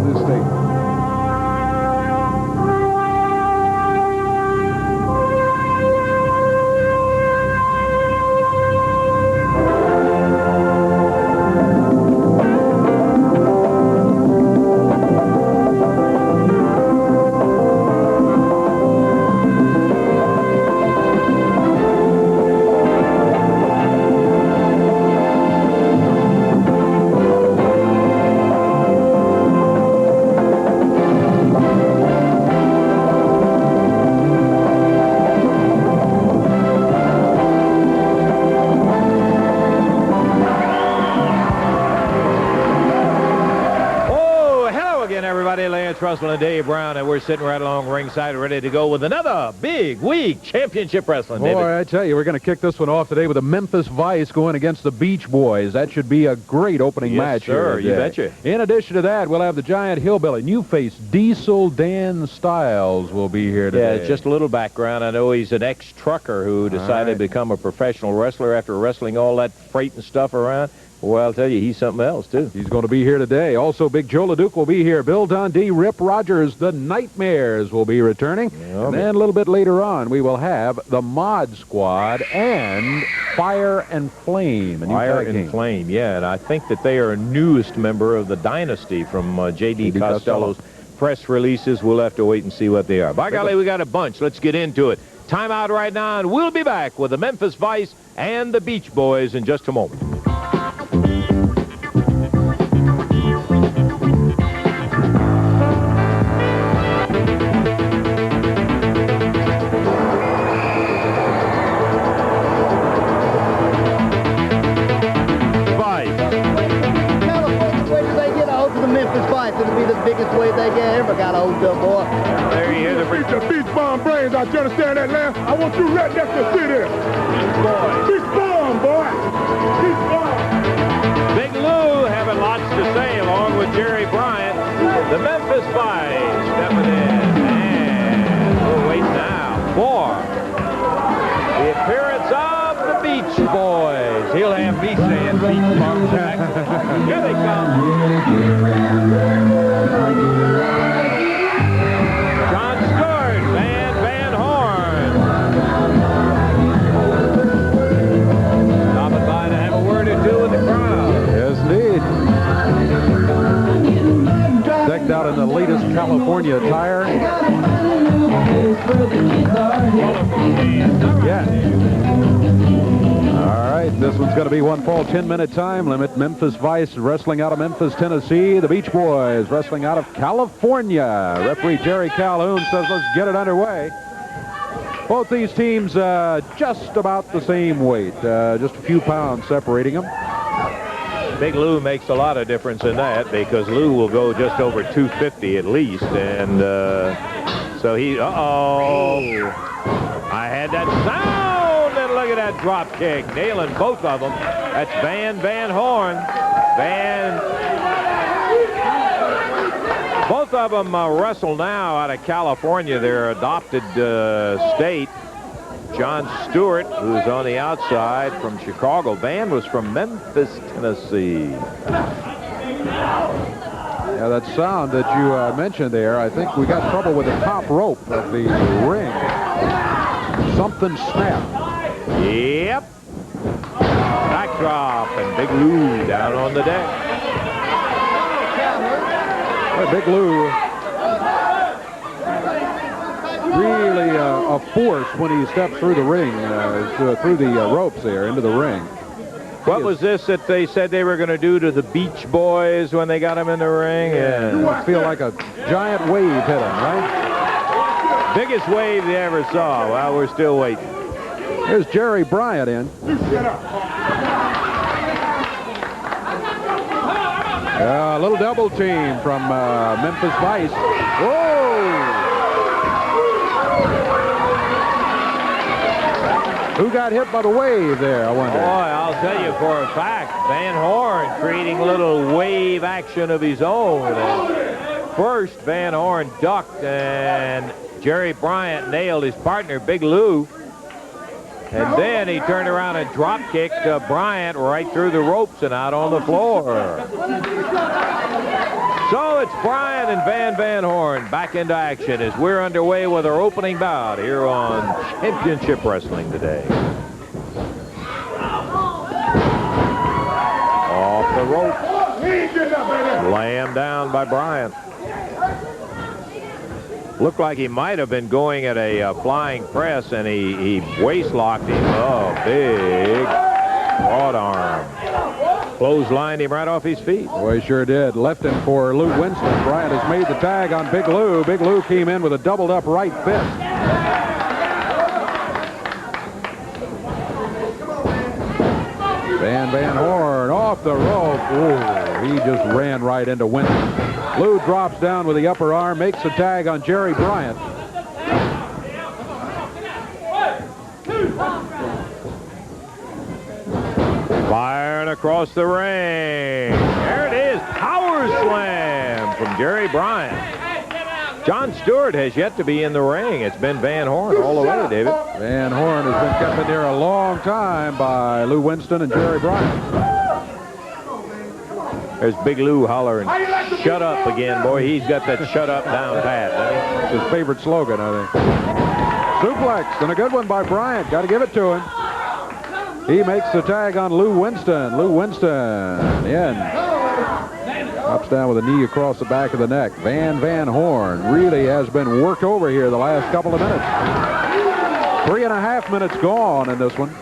this state. Russell and Dave Brown, and we're sitting right along ringside ready to go with another big week championship wrestling. Boy, David. I tell you, we're going to kick this one off today with the Memphis Vice going against the Beach Boys. That should be a great opening match sir, here. You betcha. In addition to that, we'll have the Giant Hillbilly, new face Diesel Dan Styles will be here today. Yeah, just a little background. I know he's an ex-trucker who decided to become a professional wrestler after wrestling all that freight and stuff around. Well, I'll tell you, he's something else, too. He's going to be here today. Also, Big Joe LeDuc will be here. Bill Dundee, Rip Rogers, the Nightmares will be returning. And then a little bit later on, we will have the Mod Squad and Fire and Flame. Fire and Flame, yeah. And I think that they are a newest member of the Dynasty from J.D. Costello's press releases. We'll have to wait and see what they are. By golly, we got a bunch. Let's get into it. Time out right now, and we'll be back with the Memphis Vice and the Beach Boys in just a moment. Got a hold to, boy. There you hear the Beach Bomb Brains out. You understand that, Lamb? I want you right next to sit here. Beach Bomb, boy. Beach Bomb. Big Lou having lots to say along with Jerry Bryant. The Memphis Vice stepping in. And we'll wait now for the appearance of the Beach Boys. He'll have me saying Beach Bomb Jack. Here they come. Out in the latest California attire. Yeah. All right, this one's going to be one fall 10-minute time limit. Memphis Vice wrestling out of Memphis, Tennessee. The Beach Boys wrestling out of California. Referee Jerry Calhoun says let's get it underway. Both these teams just about the same weight, just a few pounds separating them. Big Lou makes a lot of difference in that because Lou will go just over 250 at least, and so he, I had that sound, and look at that drop kick, nailing both of them. That's Van Horn. Both of them wrestle now out of California, their adopted state. John Stewart, who's on the outside from Chicago. Van was from Memphis, Tennessee. Yeah, that sound that you mentioned there, I think we got trouble with the top rope of the ring. Something snapped. Yep. Backdrop, and Big Lou down on the deck. Well, Big Lou really a force when he steps through the ring, through the ropes there into the ring. What was this that they said they were going to do to the Beach Boys when they got him in the ring? Yeah, it feel like a giant wave hit him, right? Biggest wave they ever saw. Well, we're still waiting. Here's Jerry Bryant in. A little double team from Memphis Vice. Whoa! Who got hit by the wave there, I wonder? Boy, I'll tell you for a fact, Van Horn creating a little wave action of his own. And first, Van Horn ducked, and Jerry Bryant nailed his partner, Big Lou. And then he turned around and drop-kicked Bryant right through the ropes and out on the floor. So it's Bryant and Van Horn back into action as we're underway with our opening bout here on Championship Wrestling today. Off the rope. Slammed down by Bryant. Looked like he might have been going at a flying press, and he waist-locked him. Oh, big broad arm. Clotheslined him right off his feet. Boy, he sure did. Left him for Lou Winston. Bryant has made the tag on Big Lou. Big Lou came in with a doubled-up right fist. Van Horn off the rope. Ooh, he just ran right into Winston. Lou drops down with the upper arm, makes the tag on Jerry Bryant. Firing across the ring. There it is. Power slam from Jerry Bryant. John Stewart has yet to be in the ring. It's been Van Horn all the way, David. Van Horn has been kept in there a long time by Lou Winston and Jerry Bryant. There's Big Lou hollering, "Shut up" again. Boy, he's got that "shut up" down pat, doesn't he? It's his favorite slogan, I think. Suplex, and a good one by Bryant. Got to give it to him. He makes the tag on Lou Winston. Lou Winston in. Drops down with a knee across the back of the neck. Van Horn really has been worked over here the last couple of minutes. 3.5 minutes gone in this one.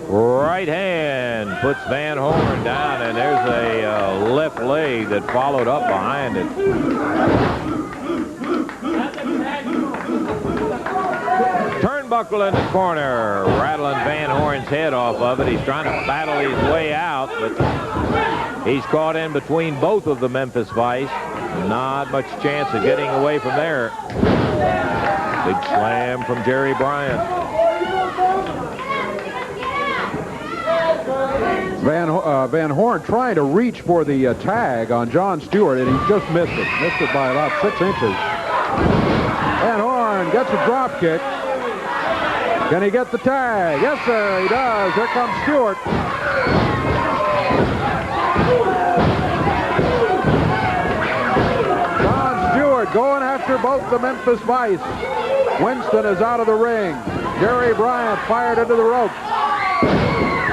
Right hand puts Van Horn down, and there's a left leg that followed up behind it. Turnbuckle in the corner, rattling Van Horn's head off of it. He's trying to battle his way out, but he's caught in between both of the Memphis Vice. Not much chance of getting away from there. Big slam from Jerry Bryant. Van Horn trying to reach for the tag on John Stewart, and he just missed it. Missed it by about 6 inches. Van Horn gets a drop kick. Can he get the tag? Yes, sir, he does. Here comes Stewart. John Stewart going after both the Memphis Vice. Winston is out of the ring. Jerry Bryant fired into the ropes.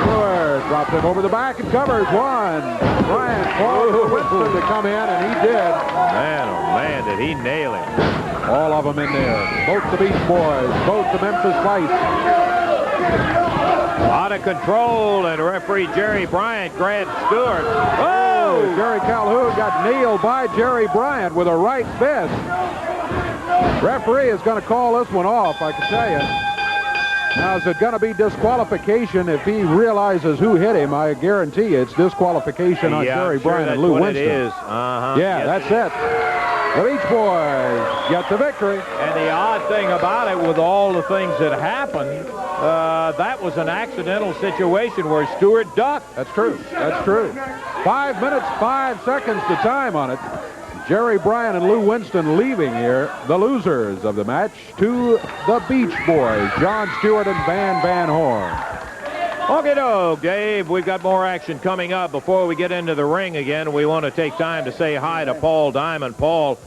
Stewart drops him over the back and covers one. Bryant called for Winston to come in, and he did. Man, oh man, did he nail him. All of them in there. Both the Beach Boys, both the Memphis Vice. Out of control, and referee Jerry Bryant grabs Stewart. Oh! Jerry Calhoun got nailed by Jerry Bryant with a right fist. Referee is going to call this one off, I can tell you. Now, is it going to be disqualification if he realizes who hit him? I guarantee you it's disqualification on Jerry Bryant and Lou Winston. It is. Uh-huh. Yeah, yes, that's it. The Beach Boys get the victory. And the odd thing about it, with all the things that happened, that was an accidental situation where Stewart ducked. That's true. That's true. 5 minutes, 5 seconds to time on it. Jerry Bryant and Lou Winston leaving here. The losers of the match to the Beach Boys, John Stewart and Van Horn. Okay, doke, Dave. We've got more action coming up. Before we get into the ring again, we want to take time to say hi to Paul Diamond. Paul,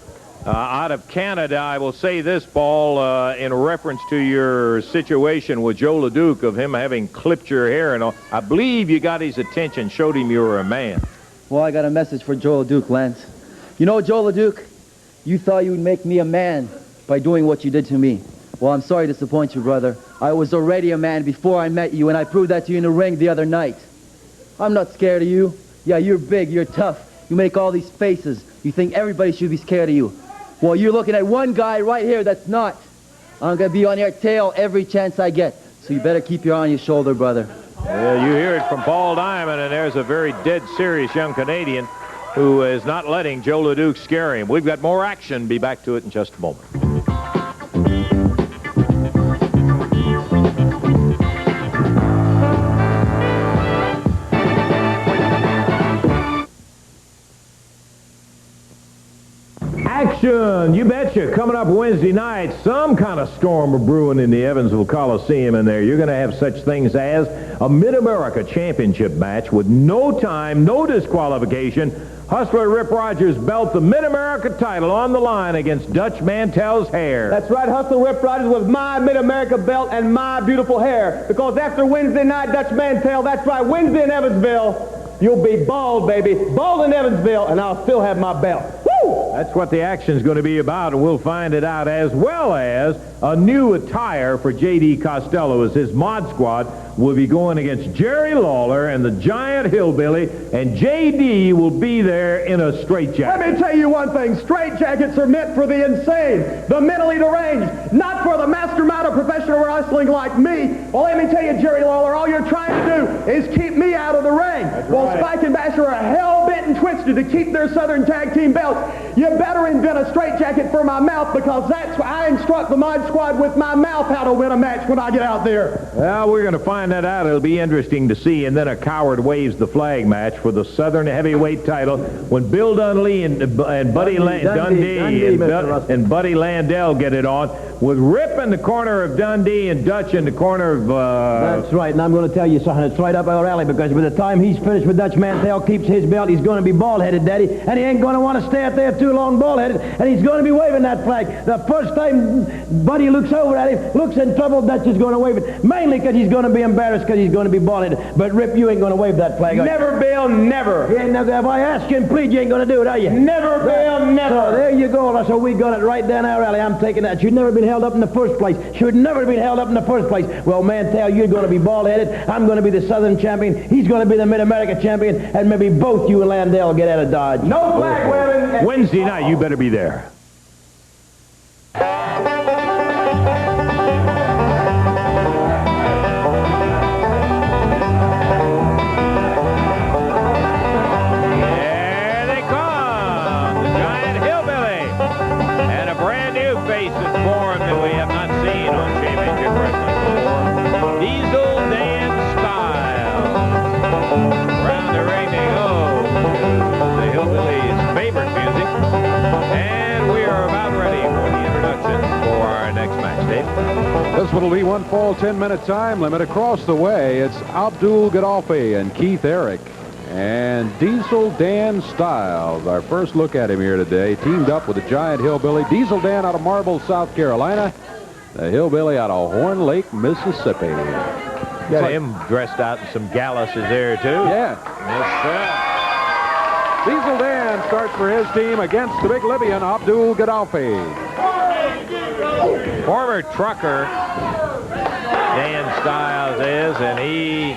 out of Canada, I will say this, Paul, in reference to your situation with Joe LeDuc, of him having clipped your hair and all. I believe you got his attention, showed him you were a man. Well, I got a message for Joe LeDuc, Lance. You know, Joe LeDuc, you thought you would make me a man by doing what you did to me. Well, I'm sorry to disappoint you, brother. I was already a man before I met you, and I proved that to you in the ring the other night. I'm not scared of you. Yeah, you're big, you're tough. You make all these faces. You think everybody should be scared of you. Well, you're looking at one guy right here that's not. I'm going to be on your tail every chance I get. So you better keep your eye on your shoulder, brother. Yeah, you hear it from Paul Diamond, and there's a very dead serious young Canadian who is not letting Joe LeDuc scare him. We've got more action. Be back to it in just a moment. Action! You betcha. Coming up Wednesday night, some kind of storm are brewing in the Evansville Coliseum in there. You're going to have such things as a Mid-America Championship match with no time, no disqualification. Hustler Rip Rogers belt the Mid-America title on the line against Dutch Mantell's hair. That's right, Hustler Rip Rogers with my Mid-America belt and my beautiful hair. Because after Wednesday night, Dutch Mantell, that's right, Wednesday in Evansville, you'll be bald, baby. Bald in Evansville, and I'll still have my belt. Woo! That's what the action's going to be about, and we'll find it out, as well as a new attire for J.D. Costello, as his mod squad will be going against Jerry Lawler and the Giant Hillbilly, and J.D. will be there in a straitjacket. Let me tell you one thing. Straitjackets are meant for the insane, the mentally deranged, not for the mastermind of professional wrestling like me. Well, let me tell you, Jerry Lawler, all you're trying to do is keep me out of the ring. Well, Spike and Basher are hell-bent and twisted to keep their Southern Tag Team belts. You better invent a straitjacket for my mouth, because that's why I instruct the mod squad with my mouth how to win a match when I get out there. Well, we're going to find that out. It'll be interesting to see. And then a Coward waves the flag match for the Southern Heavyweight title when Bill Dundee and Buddy Landell get it on, with Rip in the corner of Dundee and Dutch in the corner of... That's right, and I'm going to tell you something. It's right up our alley, because by the time he's finished with Dutch Mantell, keeps his belt, he's going to be bald-headed, Daddy, and he ain't going to want to stay out there too long bald-headed, and he's going to be waving that flag. The first time Buddy looks over at him, looks in trouble, Dutch is going to wave it, mainly because he's going to be embarrassed because he's going to be bald-headed. But Rip, you ain't going to wave that flag. Never, Bill, never. You ain't never. If I ask you and plead, you ain't going to do it, are you? Never, Bill, never. So there you go. So we got it right down our alley. I'm taking that. Should never been held up in the first place. Should never have been held up in the first place. Well, Mantell, you're going to be bald-headed. I'm going to be the Southern champion. He's going to be the Mid-America champion. And maybe both you and Landell get out of Dodge. No flag waving. Wednesday night, you better be there. This one will be one fall 10-minute time limit. Across the way, it's Abdul Gaddafi and Keith Eric and Diesel Dan Styles. Our first look at him here today, teamed up with the Giant Hillbilly. Diesel Dan out of Marble, South Carolina. The Hillbilly out of Horn Lake, Mississippi. Got him dressed out in some galluses there, too. Yeah. Yes, sir. Diesel Dan starts for his team against the big Libyan, Abdul Gaddafi. Former trucker, Dan Styles is, and he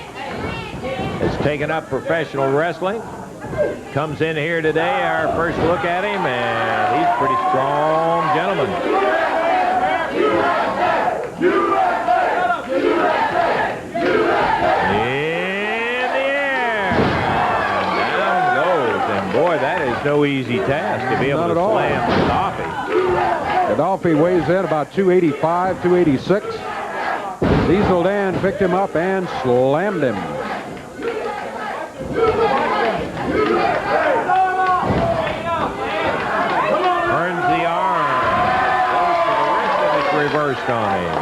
has taken up professional wrestling. Comes in here today, our first look at him, and he's a pretty strong gentleman. In the air. And down goes. And boy, that is no easy task to be able to slam Gaddafi. Gaddafi weighs in about 285, 286. Diesel Dan picked him up and slammed him. Turns the arm. Goes for the wrist, and it's reversed on him.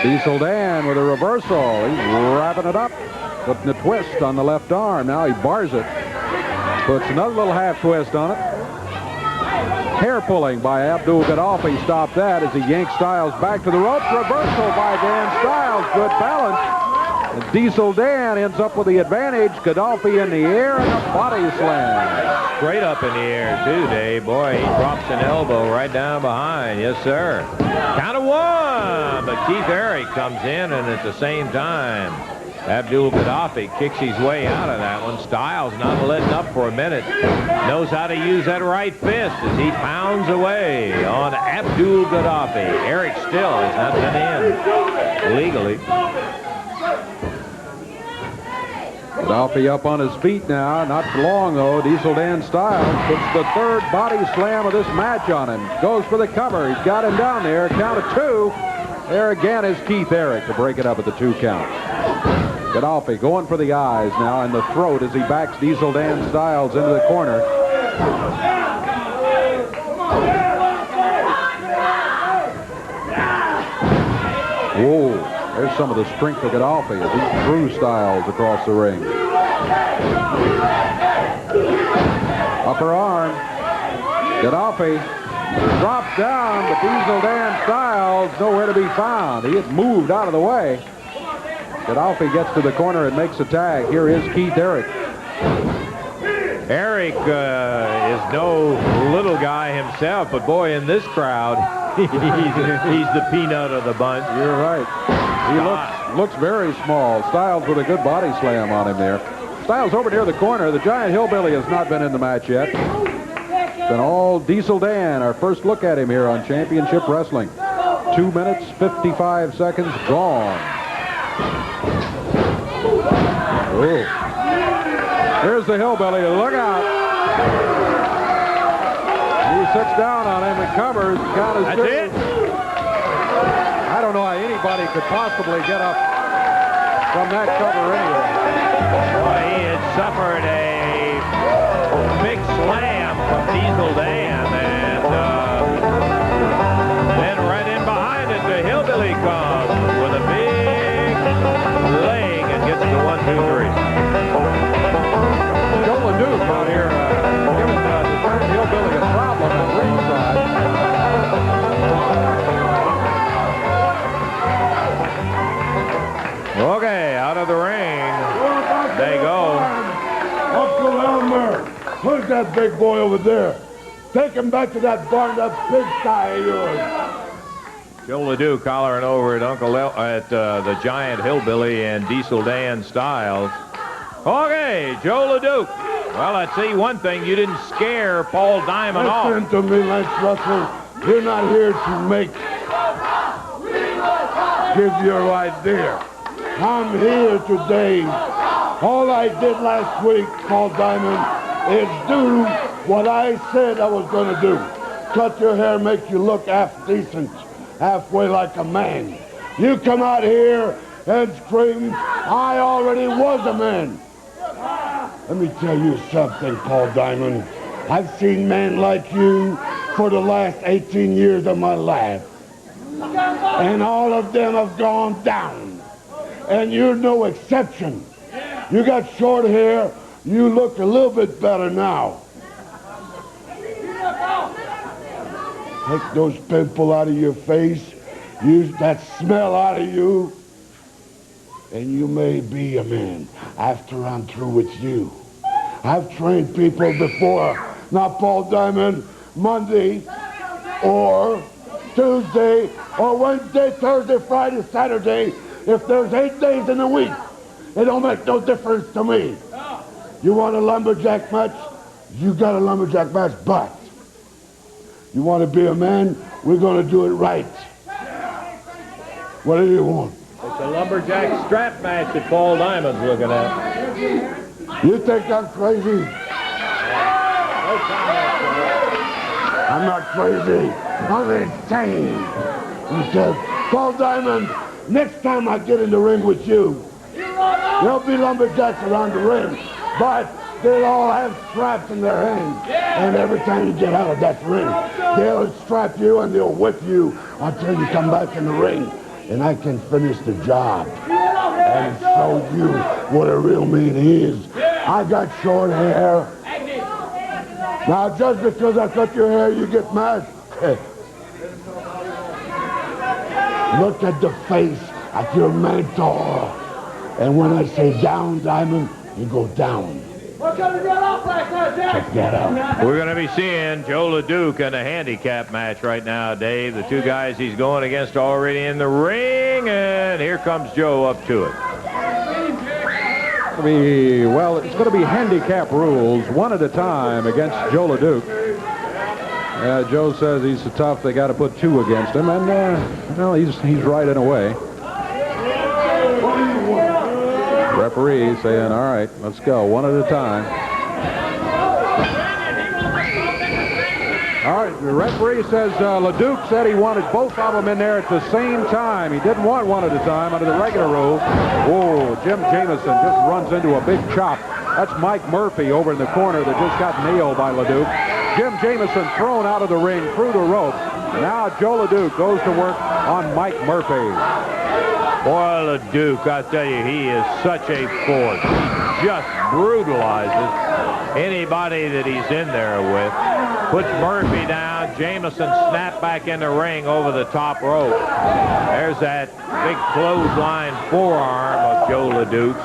Diesel Dan with a reversal. He's wrapping it up, putting a twist on the left arm. Now he bars it. Puts another little half twist on it. Hair pulling by Abdul Gaddafi stopped that as he yanked Styles back to the ropes. Reversal by Dan Styles. Good balance. And Diesel Dan ends up with the advantage. Gaddafi in the air and a body slam. Straight up in the air, too, Dave. Boy, he drops an elbow right down behind. Yes, sir. Count of one. But Keith Eric comes in, and at the same time, Abdul Gaddafi kicks his way out of that one. Styles not letting up for a minute. Knows how to use that right fist as he pounds away on Abdul Gaddafi. Eric still has not been in legally. Gaddafi up on his feet now. Not for long, though. Diesel Dan Styles puts the third body slam of this match on him. Goes for the cover. He's got him down there. Count of two. There again is Keith Eric to break it up at the 2 count. Godolphy going for the eyes now and the throat as he backs Diesel Dan Styles into the corner. Whoa, there's some of the strength of Godolphy as he threw Styles across the ring. Upper arm. Godolphy drops down, but Diesel Dan Styles nowhere to be found. He had moved out of the way. Godolphy gets to the corner and makes a tag. Here is Keith Eric. Eric is no little guy himself, but boy, in this crowd, he's the peanut of the bunch. You're right. He looks very small. Styles with a good body slam on him there. Styles over near the corner. The Giant Hillbilly has not been in the match yet. It's been all Diesel Dan. Our first look at him here on Championship Wrestling. 2 minutes, 55 seconds gone. Oh. Here's the Hillbilly. Look out. He sits down on him and covers. Count is That's good. it. I don't know how anybody could possibly get up from that cover anyway. Boy, he had suffered a big slam from Diesel Dan, and then right in behind it, the Hillbilly comes with a big leg and gets the 1, 2, 3. Joe LeDuc out here giving the Giant Hillbilly a problem at ringside. Okay, out of the ring they go. Uncle Elmer, who's that big boy over there? Take him back to that barn, that pigsty of yours. Joe LeDuc hollering over at the Giant Hillbilly and Diesel Dan Styles. Okay, Joe LeDuc. Well, I'd say one thing. You didn't scare Paul Diamond off. Listen to me, Lance Russell. You're not here to give your idea. I'm here today. All I did last week, Paul Diamond, is do what I said I was going to do. Cut your hair, make you look half decent, halfway like a man. You come out here and scream, I already was a man. Let me tell you something, Paul Diamond. I've seen men like you for the last 18 years of my life. And all of them have gone down. And you're no exception. You got short hair. You look a little bit better now. Take those pimples out of your face. Use that smell out of you. And you may be a man after I'm through with you. I've trained people before. Now, Paul Diamond, Monday or Tuesday or Wednesday, Thursday, Friday, Saturday, if there's 8 days in a week, it don't make no difference to me. You want a lumberjack match? You got a lumberjack match, but you want to be a man? We're going to do it right. What do you want? It's a lumberjack strap match that Paul Diamond's looking at. You think I'm crazy? I'm not crazy. I'm insane. He said, Paul Diamond, next time I get in the ring with you, there'll be lumberjacks around the ring, but they'll all have straps in their hands. And every time you get out of that ring, they'll strap you and they'll whip you until you come back in the ring. And I can finish the job and show you what a real man is. I got short hair. Now, just because I cut your hair, you get mad? Look at the face of your mentor. And when I say down, Diamond, you go down. Check that out. We're going to be seeing Joe LeDuc in a handicap match right now, Dave. The two guys he's going against already in the ring, and here comes Joe up to it. Well, it's going to be handicap rules, one at a time against Joe LeDuc. Joe says he's so tough they got to put two against him, and well, he's right in a way. Referee saying, all right, let's go, one at a time. All right, the referee says LeDuc said he wanted both of them in there at the same time. He didn't want one at a time under the regular rule. Whoa, Jim Jamison just runs into a big chop. That's Mike Murphy over in the corner that just got nailed by LeDuc. Jim Jamison thrown out of the ring through the rope. Now Joe LeDuc goes to work on Mike Murphy. Boy, LeDuc, I tell you, he is such a force. He just brutalizes anybody that he's in there with. Puts Murphy down. Jamison snapped back in the ring over the top rope. There's that big clothesline forearm of Joe LeDuc.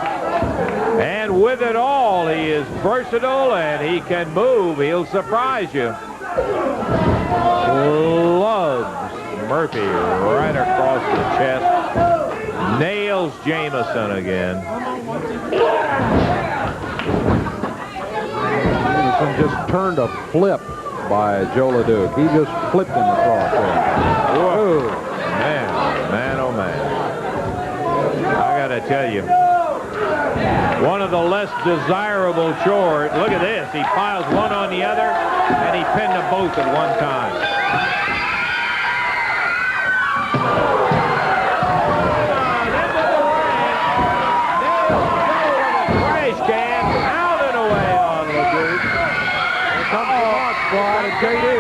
And with it all, he is versatile and he can move. He'll surprise you. Loves Murphy right across the chest. Nails Jamison again. Jamison just turned a flip by Joe LeDuc. He just flipped him across there. Whoa. Man, oh man. I got to tell you, one of the less desirable chores. Look at this. He piles one on the other, and he pinned them both at one time. Trash can pounding away on LeDuc. Here comes the Mod Squad and JD.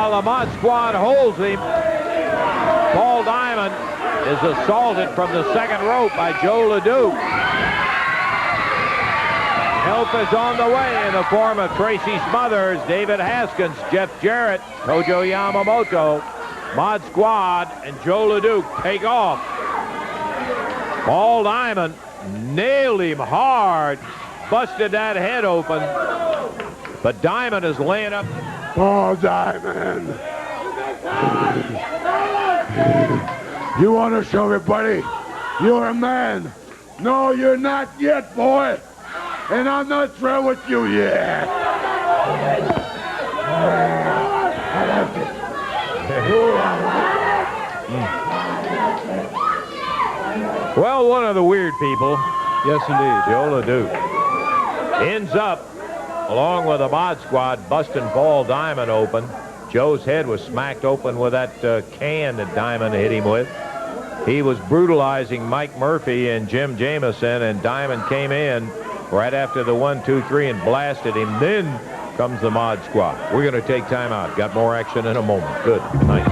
The Mod Squad holds him. Paul Diamond is assaulted from the second rope by Joe LeDuc. Help is on the way in the form of Tracy Smothers, David Haskins, Jeff Jarrett, Tojo Yamamoto. Mod Squad and Joe LeDuc take off. Paul Diamond nailed him hard, busted that head open, but Diamond is laying up. Paul Diamond. You want to show everybody you're a man? No, you're not yet, boy. And I'm not through with you yet. Well, one of the weird people, Yes, indeed. Joe LeDuc, ends up, along with the Mod Squad, busting Paul Diamond open. Joe's head was smacked open with that can that Diamond hit him with. He was brutalizing Mike Murphy and Jim Jamison, and Diamond came in right after the 1, 2, 3 and blasted him. Then comes the Mod Squad. We're going to take time out. Got more action in a moment. Good night.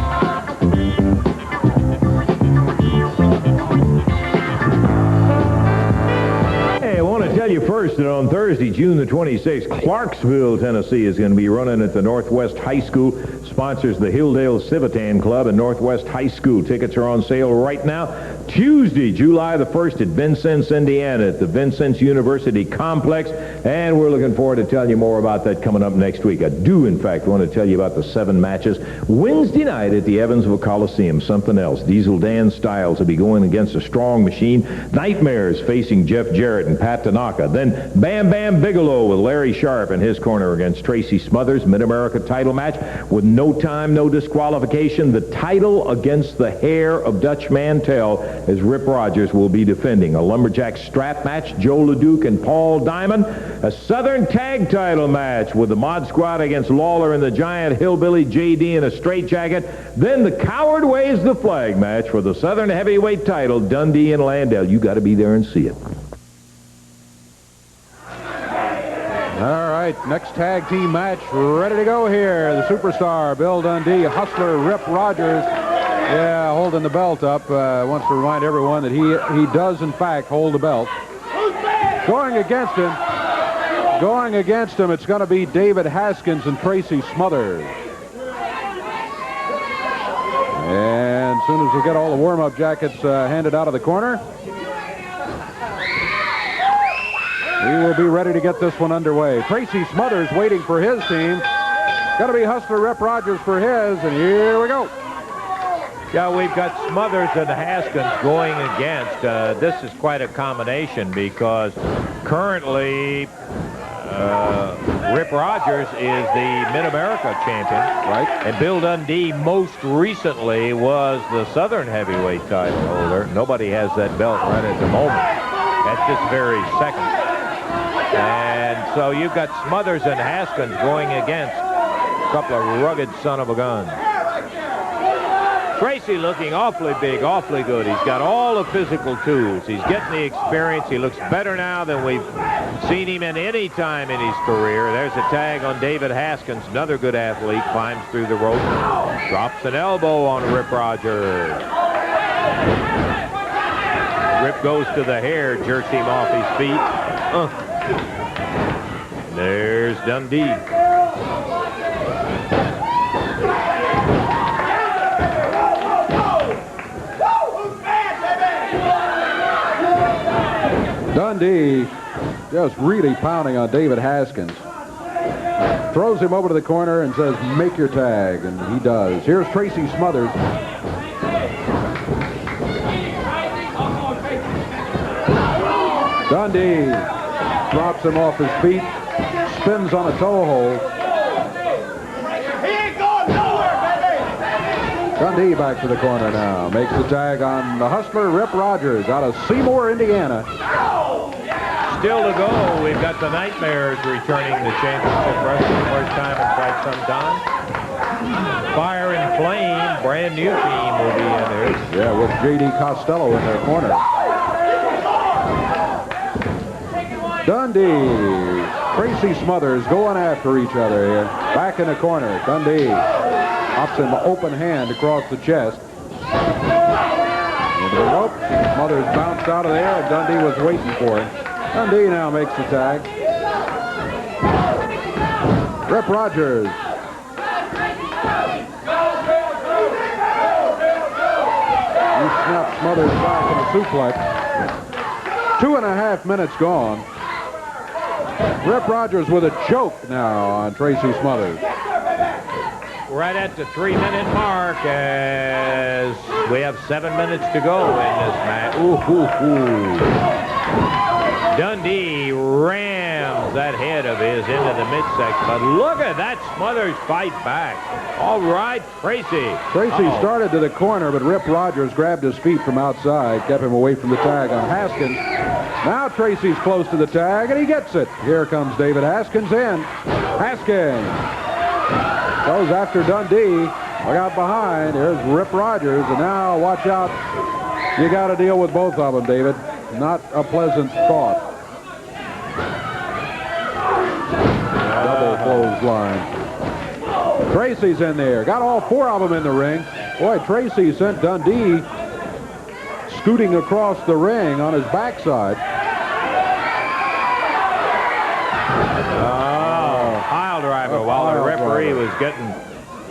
I want to tell you first that on Thursday, June the 26th, Clarksville, Tennessee is going to be running at the Northwest High School. Sponsors the Hilldale Civitan Club and Northwest High School. Tickets are on sale right now. Tuesday, July the 1st at Vincennes, Indiana at the Vincennes University Complex. And we're looking forward to telling you more about that coming up next week. I do, in fact, want to tell you about the 7 matches. Wednesday night at the Evansville Coliseum, something else. Diesel Dan Stiles will be going against a strong machine. Nightmares facing Jeff Jarrett and Pat Tanaka. Then Bam Bam Bigelow with Larry Sharp in his corner against Tracy Smothers. Mid-America title match with no time, no disqualification. The title against the hair of Dutch Mantell as Rip Rogers will be defending. A lumberjack strap match, Joe LeDuc and Paul Diamond. A Southern tag title match with the Mod Squad against Lawler and the Giant Hillbilly JD in a straitjacket. Then the Coward Waves the Flag match for the Southern heavyweight title, Dundee and Landale. You got to be there and see it. All right, next tag team match ready to go here. The superstar, Bill Dundee, Hustler, Rip Rogers. Yeah, holding the belt up. Wants to remind everyone that he does, in fact, hold the belt. Going against him, it's going to be David Haskins and Tracy Smothers. And as soon as we get all the warm-up jackets handed out of the corner, we will be ready to get this one underway. Tracy Smothers waiting for his team. Got to be Hustler Rip Rogers for his, and here we go. Yeah, we've got Smothers and Haskins going against. This is quite a combination because currently Rip Rogers is the Mid-America champion. Right. And Bill Dundee most recently was the Southern heavyweight title holder. Nobody has that belt right at the moment, at this very second. And so you've got Smothers and Haskins going against a couple of rugged son of a gun. Tracy looking awfully big, awfully good. He's got all the physical tools. He's getting the experience. He looks better now than we've seen him in any time in his career. There's a tag on David Haskins, another good athlete, climbs through the rope, drops an elbow on Rip Rogers. Rip goes to the hair, jerks him off his feet. There's Dundee. Dundee just really pounding on David Haskins. Throws him over to the corner and says, make your tag, and he does. Here's Tracy Smothers. Dundee drops him off his feet, spins on a toe hold. Dundee back to the corner now. Makes the tag on the hustler, Rip Rogers, out of Seymour, Indiana. Still to go. We've got the Nightmares returning the championship wrestling for the first time in quite some time. Fire and Flame, brand new team, will be in there. Yeah, with J.D. Costello in their corner. Dundee, Tracy Smothers going after each other here. Back in the corner. Dundee hops him open hand across the chest. Into the rope. Smothers bounced out of there, and Dundee was waiting for him. Dundee now makes the tag. Rip Rogers. He snapped Smothers back in a suplex. 2.5 minutes gone. Rip Rogers with a choke now on Tracy Smothers. Right at the 3-minute mark as we have 7 minutes to go in this match. Dundee rams that head of his into the midsection. But look at that Smothers fight back. All right, Tracy. Tracy started to the corner, but Rip Rogers grabbed his feet from outside, kept him away from the tag on Haskins. Now Tracy's close to the tag, and he gets it. Here comes David Haskins in. Haskins goes after Dundee. Look out behind. Here's Rip Rogers, and now watch out. You got to deal with both of them, David. Not a pleasant thought. Double clothesline. Tracy's in there. Got all 4 of them in the ring. Boy, Tracy sent Dundee scooting across the ring on his backside. Pile driver while the referee was getting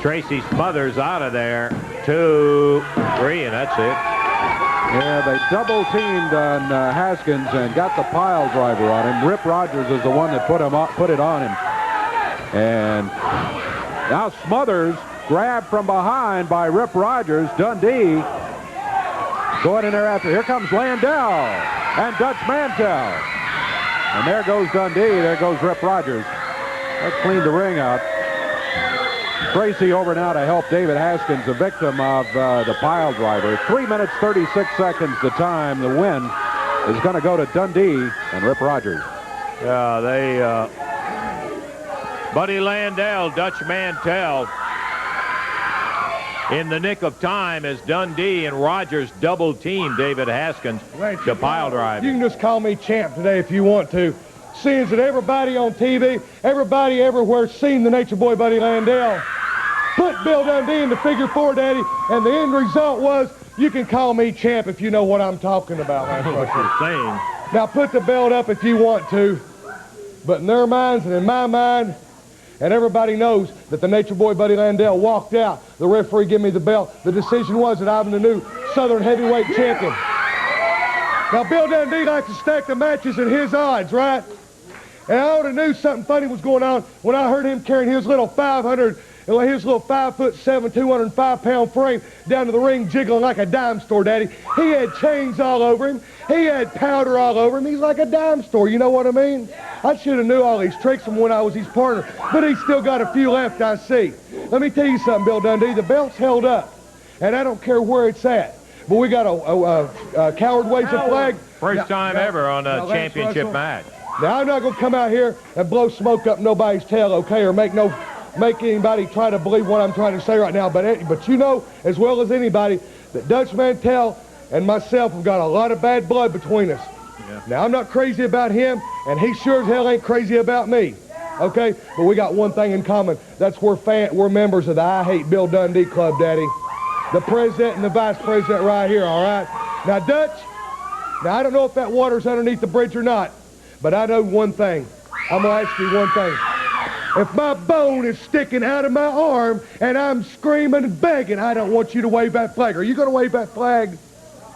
Tracy Smothers out of there. 2, 3, and that's it. Yeah, they double-teamed on Haskins and got the pile driver on him. Rip Rogers is the one that put it on him. And now Smothers grabbed from behind by Rip Rogers. Dundee going in there after. Here comes Landau and Dutch Mantell. And there goes Dundee. There goes Rip Rogers. That cleaned the ring out. Tracy over now to help David Haskins, the victim of the pile driver. 3 minutes, 36 seconds the time. The win is going to go to Dundee and Rip Rogers. Yeah, they... Buddy Landau, Dutch Mantell, in the nick of time as Dundee and Rogers double-team David Haskins to pile drive. You can just call me champ today if you want to. Seeing that everybody on TV, everybody everywhere seen the Nature Boy Buddy Landau put Bill Dundee in the figure 4, Daddy, and the end result was you can call me champ if you know what I'm talking about. That's what you're saying. Now put the belt up if you want to, but in their minds and in my mind, and everybody knows that the Nature Boy Buddy Landau walked out. The referee gave me the belt. The decision was that I'm the new Southern heavyweight champion. Now Bill Dundee likes to stack the matches at his odds, right? And I already knew something funny was going on when I heard him carrying his little 500 and his little 5'7", 205-pound frame down to the ring jiggling like a dime store, Daddy. He had chains all over him. He had powder all over him. He's like a dime store, you know what I mean? I should have knew all these tricks from when I was his partner, but he's still got a few left, I see. Let me tell you something, Bill Dundee. The belt's held up, and I don't care where it's at. But we got a Coward waves a flag. First time ever on a championship match. Now, I'm not going to come out here and blow smoke up nobody's tail, okay, or make anybody try to believe what I'm trying to say right now. But you know as well as anybody that Dutch Mantell and myself have got a lot of bad blood between us. Yeah. Now, I'm not crazy about him, and he sure as hell ain't crazy about me, okay? But we got one thing in common. That's we're members of the I Hate Bill Dundee Club, Daddy. The president and the vice president right here, all right? Now, Dutch, I don't know if that water's underneath the bridge or not, but I know one thing. I'm going to ask you one thing. If my bone is sticking out of my arm and I'm screaming and begging, I don't want you to wave that flag. Are you going to wave that flag?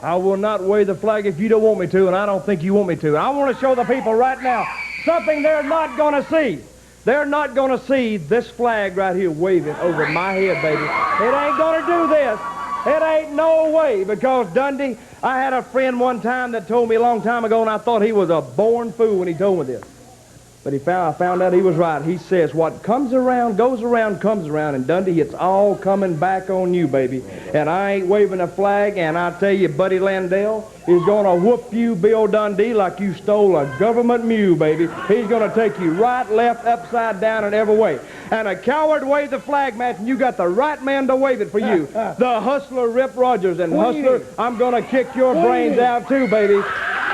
I will not wave the flag if you don't want me to, and I don't think you want me to. I want to show the people right now something they're not going to see. They're not going to see this flag right here waving over my head, baby. It ain't going to do this. It ain't no way, because Dundee, I had a friend one time that told me a long time ago, and I thought he was a born fool when he told me this. But I found out he was right. He says, what comes around, goes around, comes around. And Dundee, it's all coming back on you, baby. And I ain't waving a flag, and I tell you, Buddy Landell is going to whoop you, Bill Dundee, like you stole a government mule, baby. He's going to take you right, left, upside down, and every way. And a coward waved the flag, Matt, and you got the right man to wave it for you. The hustler, Rip Rogers. And hustler, I'm going to kick your brains out too, baby.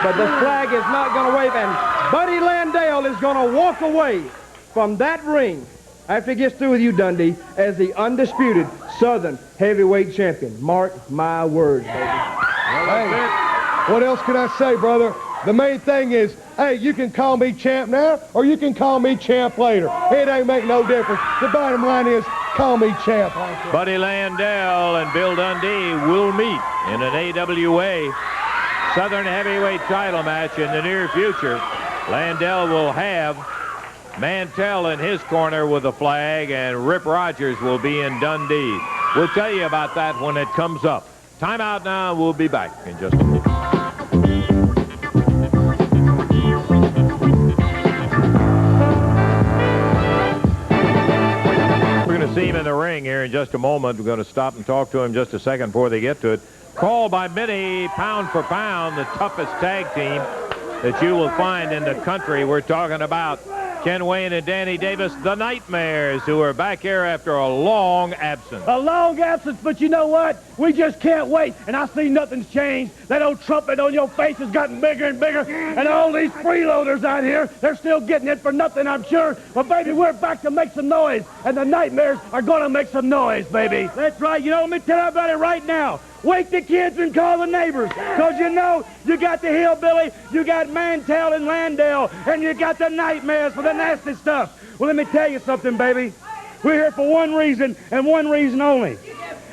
But the flag is not going to wave, and Buddy Landell is going to walk away from that ring after he gets through with you, Dundee, as the undisputed Southern heavyweight champion. Mark my words, baby. Hey, what else can I say, brother? The main thing is, hey, you can call me champ now, or you can call me champ later. It ain't make no difference. The bottom line is, call me champ. Buddy Landell and Bill Dundee will meet in an AWA Southern heavyweight title match in the near future. Landell will have Mantell in his corner with a flag, and Rip Rogers will be in Dundee. We'll tell you about that when it comes up. Time out now. We'll be back in just a minute. We're going to see him in the ring here in just a moment. We're going to stop and talk to him just a second before they get to it. Called by many, pound for pound, the toughest tag team that you will find in the country. We're talking about Ken Wayne and Danny Davis, the Nightmares, who are back here after a long absence. A long absence, but you know what? We just can't wait. And I see nothing's changed. That old trumpet on your face has gotten bigger and bigger. And all these freeloaders out here, they're still getting it for nothing, I'm sure. But, baby, we're back to make some noise. And the Nightmares are going to make some noise, baby. That's right. You know, let me tell everybody right now. Wake the kids and call the neighbors. Because you know, you got the hillbilly, you got Mantell and Landell, and you got the Nightmares for the nasty stuff. Well, let me tell you something, baby. We're here for one reason and one reason only.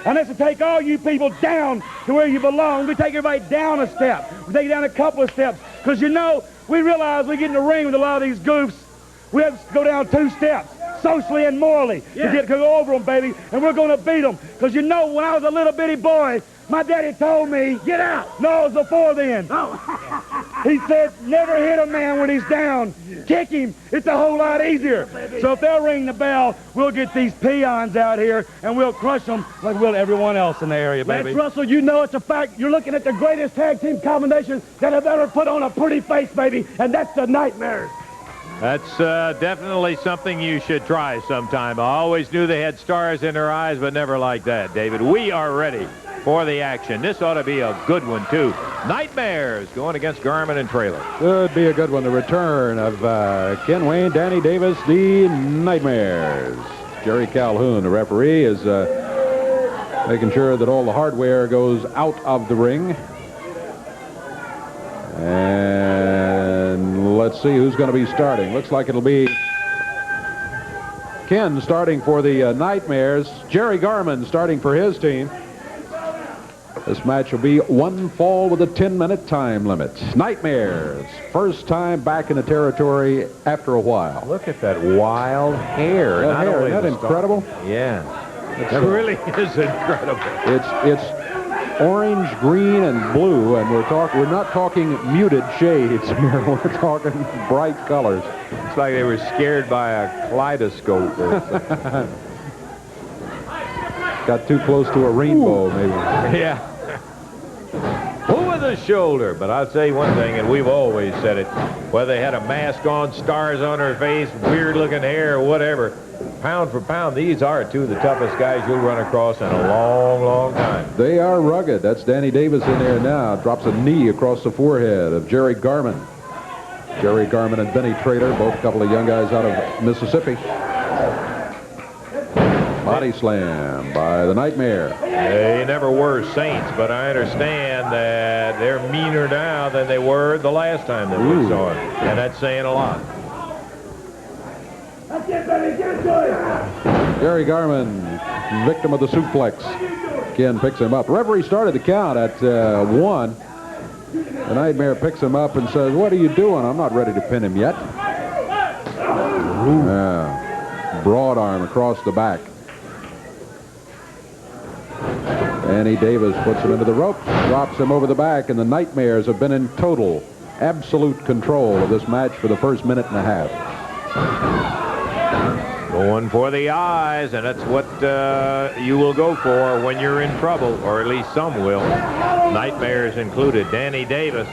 And that's to take all you people down to where you belong. We take everybody down a step. We take you down a couple of steps. Because you know, we realize we get in the ring with a lot of these goofs. We have to go down 2 steps, socially and morally, to go over them, baby. And we're going to beat them. Because you know, when I was a little bitty boy, my daddy told me, get out. No, it was before then. Oh. He said, never hit a man when he's down. Kick him. It's a whole lot easier. So if they'll ring the bell, we'll get these peons out here, and we'll crush them like we'll everyone else in the area, baby. Lance Russell, you know it's a fact. You're looking at the greatest tag team combination that have ever put on a pretty face, baby, and that's the Nightmares. That's definitely something you should try sometime. I always knew they had stars in their eyes, but never like that, David. We are ready for the action. This ought to be a good one, too. Nightmares going against Garmin and Trailer. Could be a good one. The return of Ken Wayne, Danny Davis, the Nightmares. Jerry Calhoun, the referee, is making sure that all the hardware goes out of the ring. And let's see who's going to be starting. Looks like it'll be Ken starting for the Nightmares. Jerry Garmin starting for his team. This match will be one fall with a 10-minute time limit. Nightmares, first time back in the territory after a while. Look at that wild hair. That hair, only isn't that the star- incredible? Yeah. It really is incredible. It's orange, green, and blue, and we're not talking muted shades here. We're talking bright colors. It's like they were scared by a kaleidoscope or something. Got too close to a rainbow, maybe. Yeah. Over the shoulder. But I'll tell you one thing, and we've always said it, whether they had a mask on, stars on their face, weird-looking hair, or whatever, pound for pound, these are two of the toughest guys you'll run across in a long, long time. They are rugged. That's Danny Davis in there now. Drops a knee across the forehead of Jerry Garman. Jerry Garman and Benny Trader, both a couple of young guys out of Mississippi. Body slam by the Nightmare. They never were saints, but I understand that they're meaner now than they were the last time that we saw it. And that's saying a lot. Jerry Garman, victim of the suplex. Ken picks him up. Referee started the count at 1. The Nightmare picks him up and says, "What are you doing? I'm not ready to pin him yet." Broad arm across the back. Danny Davis puts him into the ropes, drops him over the back, and the Nightmares have been in total, absolute control of this match for the first minute and a half. Going for the eyes, and that's what you will go for when you're in trouble, or at least some will. Nightmares included. Danny Davis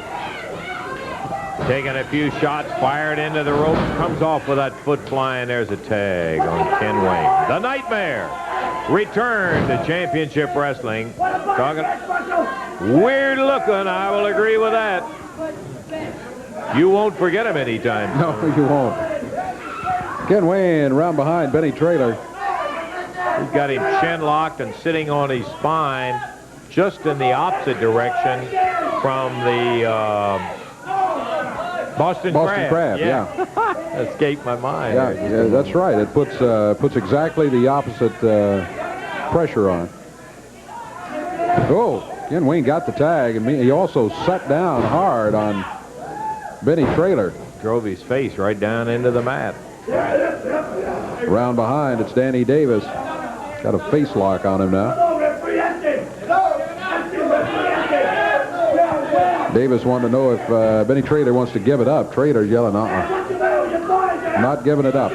taking a few shots, fired into the ropes, comes off with that foot flying. There's a tag on Ken Wayne. The Nightmare return to championship wrestling. Talking weird looking, I will agree with that. You won't forget him anytime. No, you won't. Ken Wayne round behind Benny Traylor. He's got him chin locked and sitting on his spine just in the opposite direction from the Boston Crab. Yeah. Escaped my mind. Yeah, that's right. It puts exactly the opposite pressure on. Oh, Ken Wayne got the tag, and he also sat down hard on Benny Traylor. Drove his face right down into the mat. Round behind, it's Danny Davis. Got a face lock on him now. Davis wanted to know if Benny Traylor wants to give it up. Traylor yelling, not giving it up.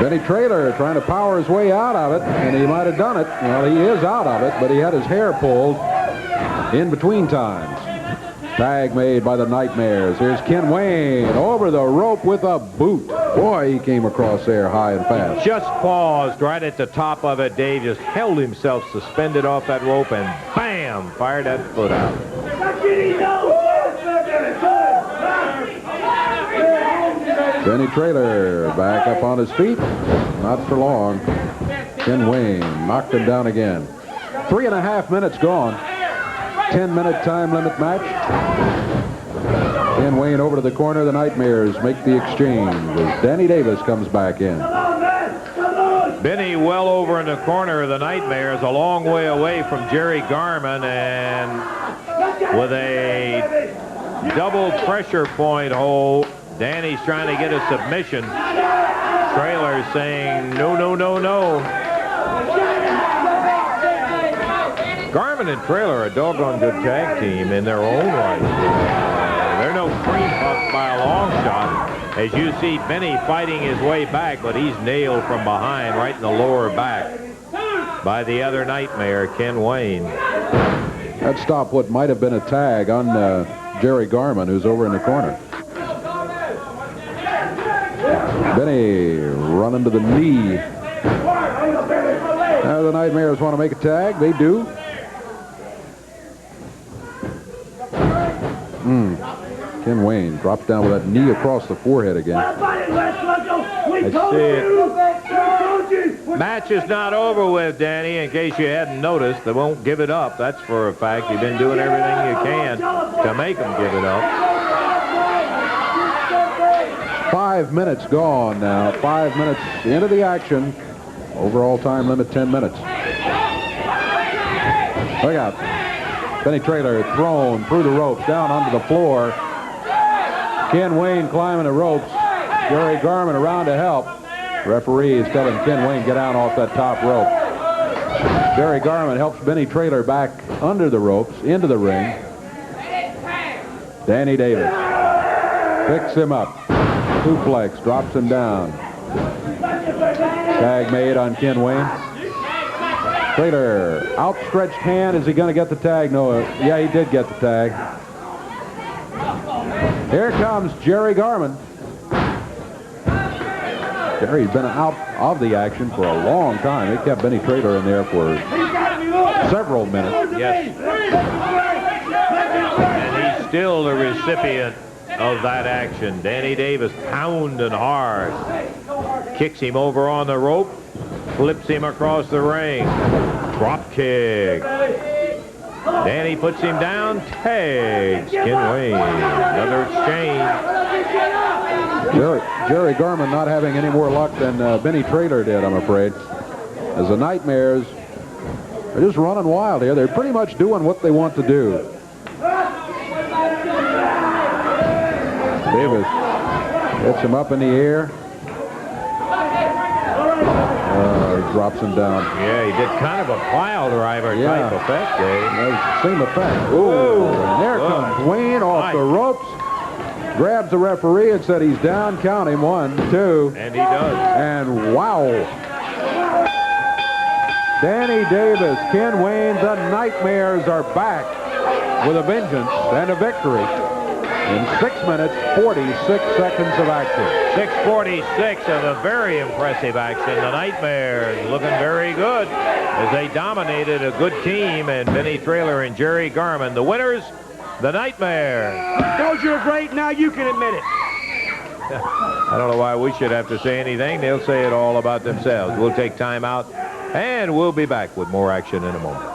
Benny Traylor trying to power his way out of it, and he might have done it. Well, he is out of it, but he had his hair pulled in between times. Tag made by the Nightmares. Here's Ken Wayne over the rope with a boot. Boy, he came across there high and fast. Just paused right at the top of it. Dave just held himself suspended off that rope and bam, fired that foot out. Benny Traylor back up on his feet. Not for long. Ken Wayne knocked him down again. 3.5 minutes gone. 10-minute time limit match. Ken Wayne over to the corner. The Nightmares make the exchange as Danny Davis comes back in. Benny well over in the corner of the Nightmares, a long way away from Jerry Garman, and with a double pressure point hold, Danny's trying to get a submission. Traylor saying, no, no, no, no. Garman and Traylor are a doggone good tag team in their own right. They're no cream puffs by a long shot. As you see Benny fighting his way back, but he's nailed from behind right in the lower back by the other Nightmare, Ken Wayne. That stopped what might have been a tag on Jerry Garman, who's over in the corner. Benny running to the knee. Now the Nightmares want to make a tag. They do. Ken Wayne drops down with that knee across the forehead again. That's it. Match is not over with, Danny, in case you hadn't noticed. They won't give it up. That's for a fact. You've been doing everything you can to make them give it up. 5 minutes gone now. 5 minutes into the action. Overall time limit 10 minutes. Look out. Benny Traylor thrown through the ropes, down onto the floor. Ken Wayne climbing the ropes. Jerry Garman around to help. Referee is telling Ken Wayne, get down off that top rope. Jerry Garman helps Benny Traylor back under the ropes, into the ring. Danny Davis picks him up. Suplex, drops him down. Tag made on Ken Wayne. Traylor, outstretched hand. Is he going to get the tag? No. Yeah, he did get the tag. Here comes Jerry Garman. Jerry's been out of the action for a long time. He kept Benny Traylor in there for several minutes. Yes. And he's still the recipient of that action. Danny Davis pounding hard. Kicks him over on the rope. Flips him across the ring. Drop kick. Danny puts him down. Tags Ken Wayne. Another exchange. Jerry Garman not having any more luck than Benny Traylor did, I'm afraid. As the Nightmares are just running wild here. They're pretty much doing what they want to do. Davis hits him up in the air. Drops him down. Yeah, he did kind of a pile driver type effect there. Same effect. Ooh, and there comes Wayne off the ropes. Grabs the referee and said he's down. Count him. 1, 2. And he does. And wow. Danny Davis, Ken Wayne, the Nightmares are back with a vengeance and a victory in 6 minutes, 46 seconds of action. 6:46 of a very impressive action. The Nightmares looking very good as they dominated a good team, and Benny Traylor and Jerry Garman. The winners, the Nightmares. Told you're great, now you can admit it. I don't know why we should have to say anything. They'll say it all about themselves. We'll take time out, and we'll be back with more action in a moment.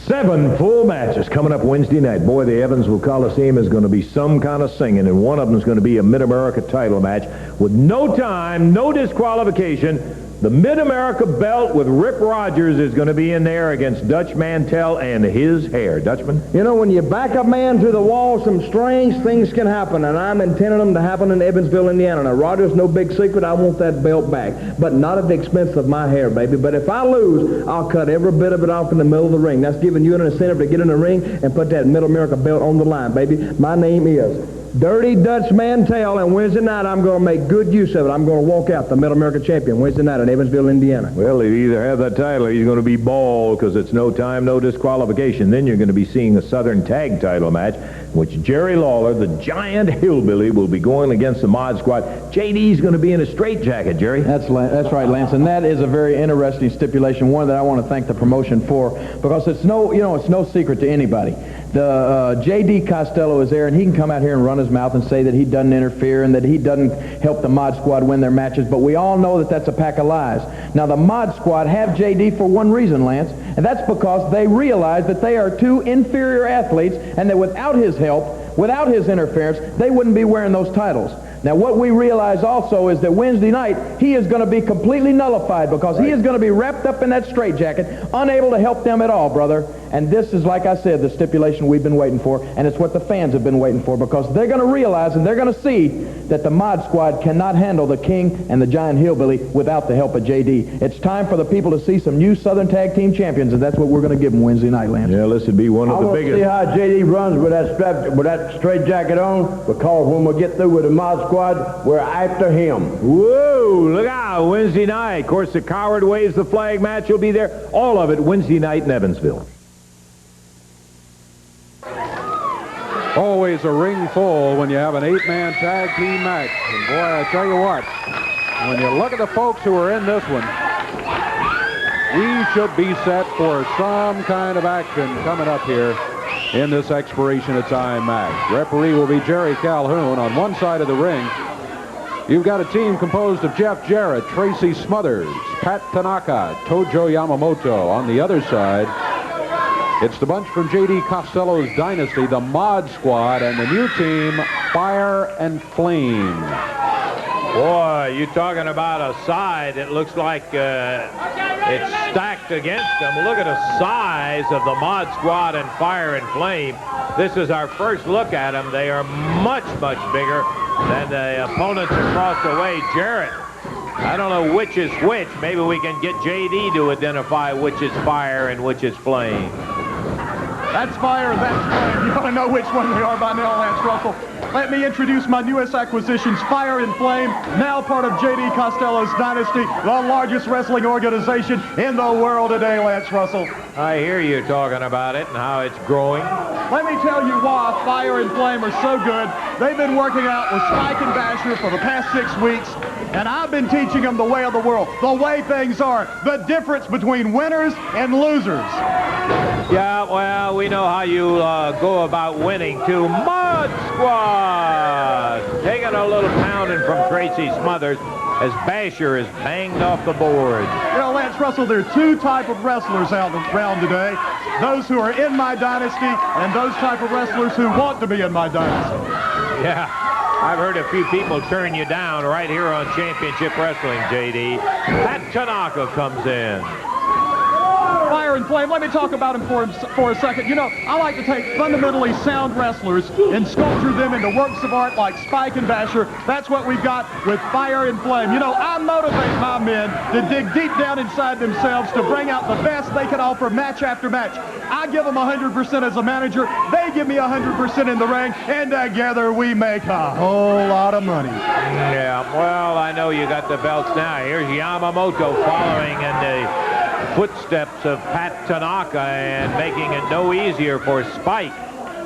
7 full matches coming up Wednesday night. Boy, the Evansville Coliseum is going to be some kind of singing, and one of them is going to be a Mid-America title match with no time, no disqualification. The Mid-America belt with Rip Rogers is going to be in there against Dutch Mantell and his hair. Dutchman? You know, when you back a man to the wall, some strange things can happen, and I'm intending them to happen in Evansville, Indiana. Now, Rogers, no big secret, I want that belt back, but not at the expense of my hair, baby. But if I lose, I'll cut every bit of it off in the middle of the ring. That's giving you an incentive to get in the ring and put that Mid-America belt on the line, baby. My name is Dirty Dutch Mantell, and Wednesday night I'm going to make good use of it. I'm going to walk out the Mid-America champion Wednesday night in Evansville, Indiana. Well, he'll either have that title or he's going to be bald because it's no time, no disqualification. Then you're going to be seeing a Southern Tag title match, which Jerry Lawler, the giant hillbilly, will be going against the Mod Squad. JD's going to be in a straitjacket, Jerry. That's right, Lance, and that is a very interesting stipulation, one that I want to thank the promotion for, because it's no secret to anybody. The J.D. Costello is there, and he can come out here and run his mouth and say that he doesn't interfere and that he doesn't help the Mod Squad win their matches, but we all know that that's a pack of lies. Now, the Mod Squad have J.D. for one reason, Lance, and that's because they realize that they are two inferior athletes and that without his help, without his interference, they wouldn't be wearing those titles. Now, what we realize also is that Wednesday night, he is going to be completely nullified because he is going to be wrapped up in that straitjacket, unable to help them at all, brother. And this is, like I said, the stipulation we've been waiting for, and it's what the fans have been waiting for, because they're going to realize and they're going to see that the Mod Squad cannot handle the King and the Giant Hillbilly without the help of J.D. It's time for the people to see some new Southern Tag Team champions, and that's what we're going to give them Wednesday night, Lance. Yeah, this would be one of the biggest. I want to see how J.D. runs with that straitjacket on, because when we get through with the Mod Squad, we're after him. Whoa, look out, Wednesday night. Of course, the Coward waves the flag match will be there. All of it Wednesday night in Evansville. Always a ring full when you have an 8-man tag team match. And boy, I tell you what, when you look at the folks who are in this one, we should be set for some kind of action coming up here in this expiration of time match. Referee will be Jerry Calhoun on one side of the ring. You've got a team composed of Jeff Jarrett, Tracy Smothers, Pat Tanaka, Tojo Yamamoto. On the other side, it's the bunch from J.D. Costello's Dynasty, the Mod Squad, and the new team, Fire and Flame. Boy, you talking about a side that looks like it's stacked against them. Look at the size of the Mod Squad and Fire and Flame. This is our first look at them. They are much, much bigger than the opponents across the way. Jarrett, I don't know which is which. Maybe we can get J.D. to identify which is Fire and which is Flame. That's Fire and that's Flame. You ought to know which one they are by now, Lance Russell. Let me introduce my newest acquisitions, Fire and Flame, now part of J.D. Costello's Dynasty, the largest wrestling organization in the world today, Lance Russell. I hear you talking about it and how it's growing. Let me tell you why Fire and Flame are so good. They've been working out with Spike and Basher for the past 6 weeks, and I've been teaching them the way of the world, the way things are, the difference between winners and losers. Yeah, well, we know how you go about winning, too. Mod Squad taking a little pounding from Tracy Smothers as Basher is banged off the board. You know, Lance Russell, there are two type of wrestlers out around today. Those who are in my dynasty and those type of wrestlers who want to be in my dynasty. Yeah, I've heard a few people turn you down right here on Championship Wrestling, J.D. Pat Tanaka comes in. Fire and Flame, let me talk about him for a second. You know, I like to take fundamentally sound wrestlers and sculpture them into works of art like Spike and Basher. That's what we've got with Fire and Flame. You know, I motivate my men to dig deep down inside themselves to bring out the best they can offer match after match. I give them 100% as a manager. They give me 100% in the ring, and together we make a whole lot of money. Yeah, well, I know you got the belts now. Here's Yamamoto following in the footsteps of Pat Tanaka and making it no easier for Spike,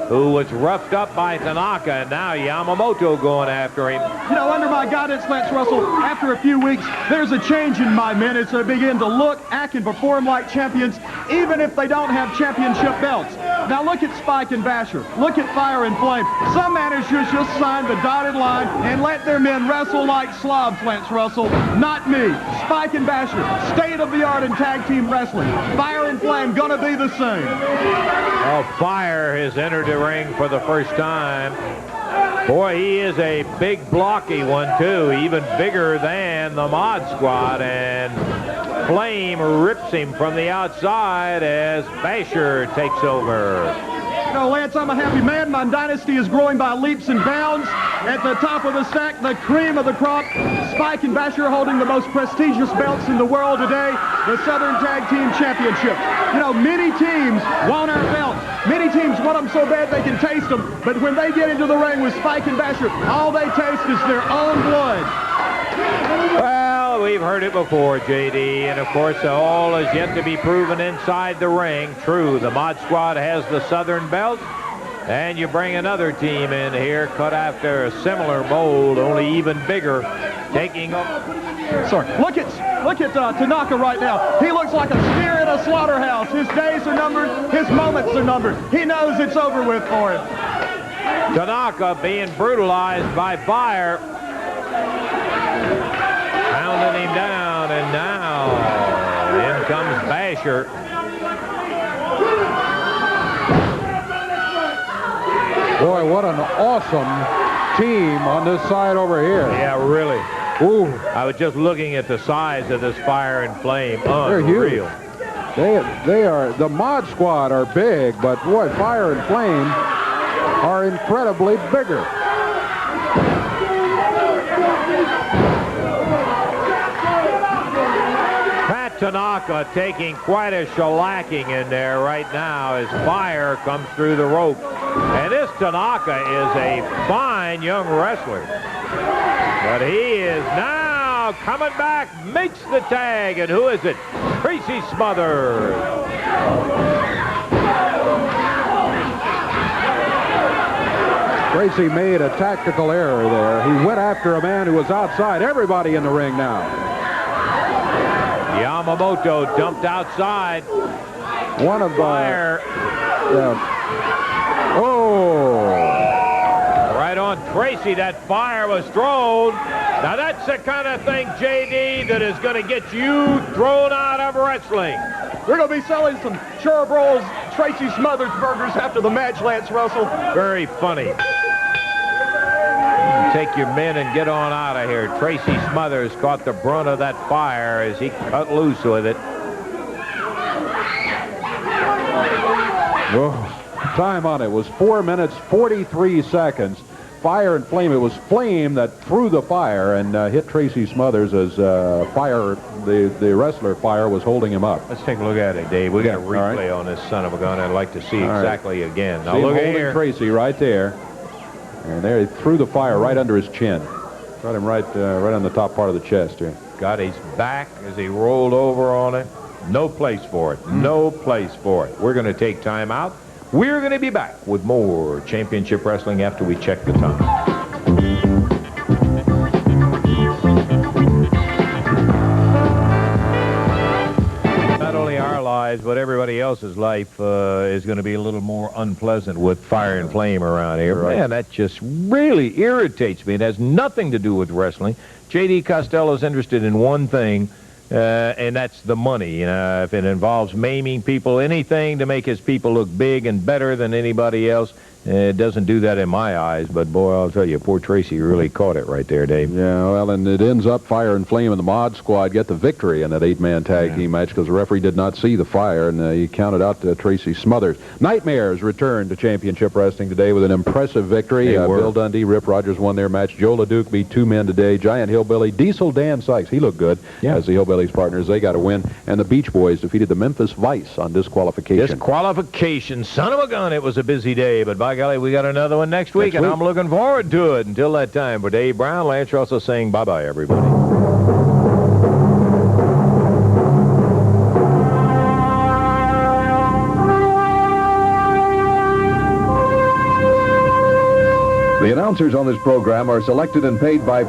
who was roughed up by Tanaka, and now Yamamoto going after him. You know, under my guidance, Lance Russell, after a few weeks, there's a change in my men. It's to begin to look, act, and perform like champions, even if they don't have championship belts. Now look at Spike and Basher. Look at Fire and Flame. Some managers just sign the dotted line and let their men wrestle like slobs, Lance Russell. Not me. Spike and Basher, state-of-the-art in tag team wrestling. Fire and Flame, gonna be the same. Oh, Fire has entered the ring for the first time. Boy, he is a big, blocky one, too, even bigger than the Mod Squad, and Flame rips him from the outside as Basher takes over. You know, Lance, I'm a happy man. My dynasty is growing by leaps and bounds. At the top of the stack, the cream of the crop, Spike and Basher holding the most prestigious belts in the world today, the Southern Tag Team Championship. You know, many teams want our belts. Many teams want them so bad they can taste them, but when they get into the ring with Spike and Basher, all they taste is their own blood. Well, we've heard it before, J.D., and of course, all is yet to be proven inside the ring. True, the Mod Squad has the Southern belt, and you bring another team in here, cut after a similar mold, only even bigger, taking up. Sorry, look at Tanaka right now. He looks like a steer in a slaughterhouse. His days are numbered. His moments are numbered. He knows it's over with for him. Tanaka being brutalized by Fire. Pounding him down, and now in comes Basher. Boy, what an awesome team on this side over here. Yeah, really. Ooh. I was just looking at the size of this Fire and Flame. They're huge. Unreal. They are, the Mod Squad are big, but boy, Fire and Flame are incredibly bigger. Pat Tanaka taking quite a shellacking in there right now as Fire comes through the rope. And this Tanaka is a fine young wrestler. But he is now coming back, makes the tag, and who is it? Tracy Smothers. Tracy made a tactical error there. He went after a man who was outside. Everybody in the ring now. Yamamoto dumped outside. One of Fire. Oh. Right on Tracy. That fire was thrown. Now, that's the kind of thing, J.D., that is going to get you thrown out of wrestling. We're going to be selling some Churros Tracy Smothers burgers after the match, Lance Russell. Very funny. Take your men and get on out of here. Tracy Smothers caught the brunt of that fire as he cut loose with it. Well, time on it was 4 minutes, 43 seconds. Fire and flame. It was flame that threw the fire and hit Tracy Smothers as the wrestler Fire was holding him up. Let's take a look at it, Dave. We got a replay on this son of a gun. I'd like to see exactly again. Now look at here. Tracy right there. And there he threw the fire right under his chin. Got him right on the top part of the chest here. Got his back as he rolled over on it. No place for it. No place for it. We're going to take time out. We're going to be back with more Championship Wrestling after we check the time. Not only our lives, but everybody else's life is going to be a little more unpleasant with fire and flame around here. Right. Man, that just really irritates me. It has nothing to do with wrestling. J.D. Costello's interested in one thing, and that's the money. If it involves maiming people, anything to make his people look big and better than anybody else, it doesn't do that in my eyes. But, boy, I'll tell you, poor Tracy really caught it right there, Dave. Yeah, well, and it ends up Fire and Flame and the Mod Squad get the victory in that 8-man tag team match because the referee did not see the fire, and he counted out Tracy Smothers. Nightmares returned to Championship Wrestling today with an impressive victory. Bill Dundee, Rip Rogers won their match. Joe LeDuc beat 2 men today. Giant Hillbilly, Diesel Dan Sykes, he looked good as the Hillbillies partners. They got a win. And the Beach Boys defeated the Memphis Vice on disqualification. Disqualification. Son of a gun, it was a busy day, but by golly, we got another one next week, and I'm looking forward to it. Until that time, for Dave Brown, Lance Russell saying bye-bye, everybody. The announcers on this program are selected and paid by